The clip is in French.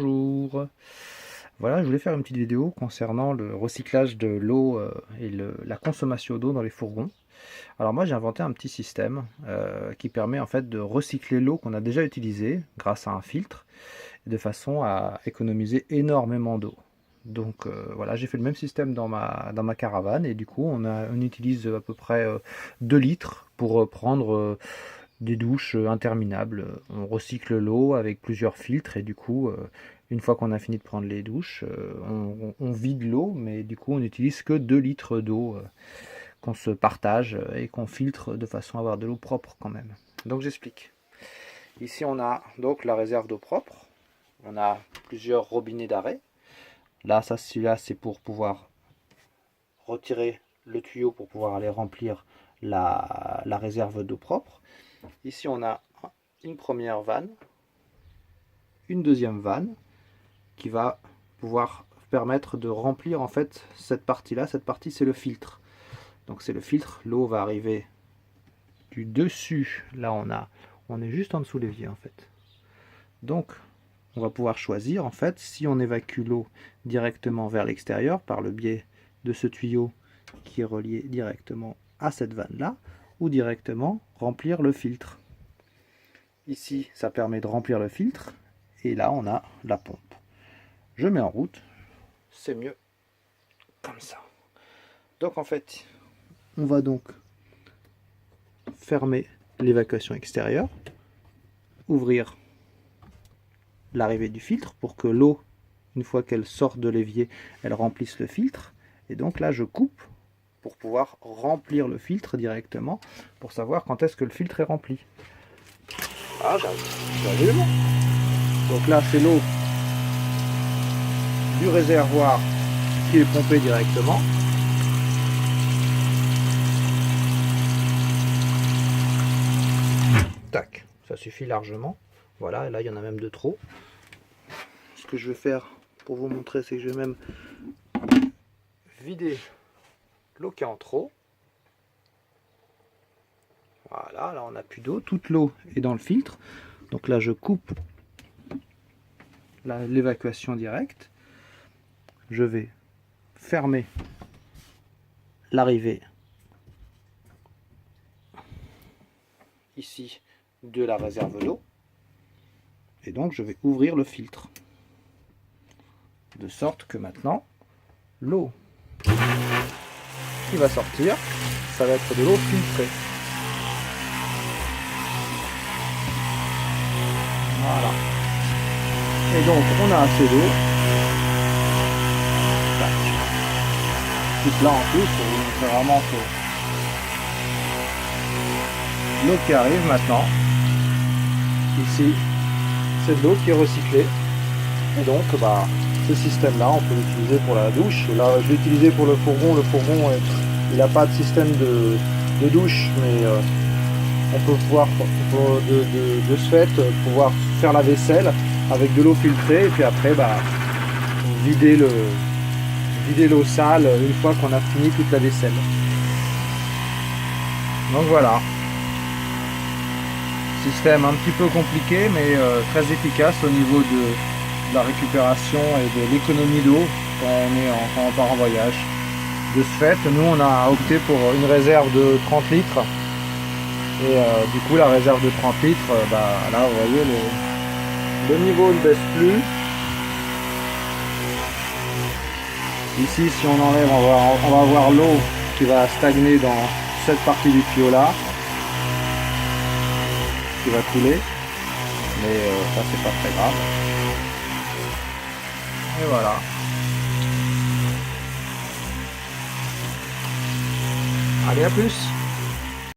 Bonjour. Voilà, je voulais faire une petite vidéo concernant le recyclage de l'eau et la consommation d'eau dans les fourgons. Alors moi j'ai inventé un petit système qui permet en fait de recycler l'eau qu'on a déjà utilisée grâce à un filtre, de façon à économiser énormément d'eau. Donc voilà, j'ai fait le même système dans ma caravane et du coup on utilise à peu près 2 litres pour prendre des douches interminables. On recycle l'eau avec plusieurs filtres et du coup, une fois qu'on a fini de prendre les douches, on vide l'eau, mais du coup on n'utilise que 2 litres d'eau qu'on se partage et qu'on filtre de façon à avoir de l'eau propre quand même. Donc j'explique. Ici on a donc la réserve d'eau propre. On a plusieurs robinets d'arrêt. Là, celui-là c'est pour pouvoir retirer le tuyau pour pouvoir aller remplir la réserve d'eau propre. Ici, on a une première vanne, une deuxième vanne qui va pouvoir permettre de remplir en fait cette partie-là. Cette partie, c'est le filtre. Donc c'est le filtre. L'eau va arriver du dessus. Là, on est juste en dessous l'évier en fait. Donc, on va pouvoir choisir en fait si on évacue l'eau directement vers l'extérieur par le biais de ce tuyau qui est relié directement à cette vanne-là, ou directement remplir le filtre. Ici, ça permet de remplir le filtre, et là, on a la pompe. Je mets en route, c'est mieux comme ça. Donc en fait, on va donc fermer l'évacuation extérieure, ouvrir l'arrivée du filtre pour que l'eau, une fois qu'elle sort de l'évier, elle remplisse le filtre. Et donc là, je coupe pour pouvoir remplir le filtre directement, pour savoir quand est-ce que le filtre est rempli. Ah, j'allume. Donc là, c'est l'eau du réservoir qui est pompée directement. Tac, ça suffit largement. Voilà, et là, il y en a même de trop. Ce que je vais faire pour vous montrer, c'est que je vais même vider l'eau qui est en trop. Voilà, là on n'a plus d'eau, toute l'eau est dans le filtre. Donc là je coupe l'évacuation directe. Je vais fermer l'arrivée ici de la réserve d'eau. Et donc je vais ouvrir le filtre. De sorte que maintenant, l'eau qui va sortir, ça va être de l'eau filtrée. Voilà. Et donc on a assez d'eau. Toute là en plus, c'est vraiment l'eau qui arrive maintenant. Ici, c'est de l'eau qui est recyclée. Et donc ce système là, on peut l'utiliser pour la douche. Là je l'ai utilisé pour le fourgon. Le fourgon, il n'a pas de système de douche, mais on peut pouvoir de ce fait pouvoir faire la vaisselle avec de l'eau filtrée et puis après vider l'eau sale une fois qu'on a fini toute la vaisselle. Donc voilà, système un petit peu compliqué mais très efficace au niveau de la récupération et de l'économie d'eau quand on part en voyage. De ce fait, nous on a opté pour une réserve de 30 litres. Et du coup la réserve de 30 litres, là vous voyez le niveau ne baisse plus. Ici si on enlève, on va avoir l'eau qui va stagner dans cette partie du tuyau là, qui va couler, mais ça c'est pas très grave. Et voilà. Allez, à plus.